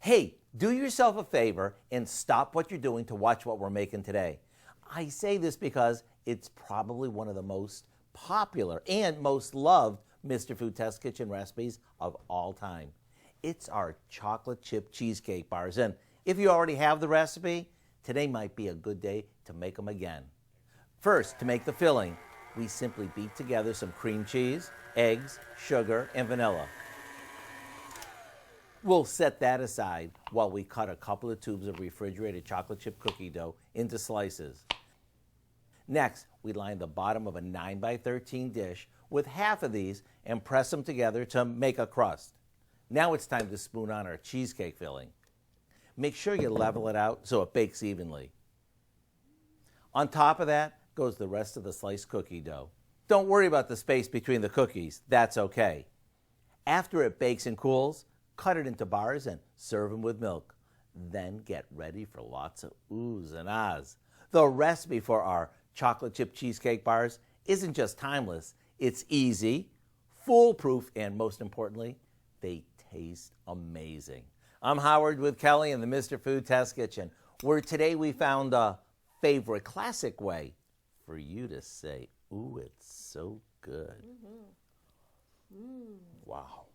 Hey, do yourself a favor and stop what you're doing to watch what we're making today. I say this because it's probably one of the most popular and most loved Mr. Food Test Kitchen recipes of all time. It's our chocolate chip cheesecake bars. And if you already have the recipe, today might be a good day to make them again. First, to make the filling, we simply beat together some cream cheese, eggs, sugar, and vanilla. We'll set that aside while we cut a couple of tubes of refrigerated chocolate chip cookie dough into slices. Next, we line the bottom of a 9x13 dish with half of these and press them together to make a crust. Now it's time to spoon on our cheesecake filling. Make sure you level it out so it bakes evenly. On top of that goes the rest of the sliced cookie dough. Don't worry about the space between the cookies, that's okay. After it bakes and cools, cut it into bars and serve them with milk. Then get ready for lots of oohs and ahs. The recipe for our chocolate chip cheesecake bars isn't just timeless, it's easy, foolproof, and most importantly, they taste amazing. I'm Howard with Kelly in the Mr. Food Test Kitchen, where today we found a favorite classic way for you to say, ooh, it's so good. Wow.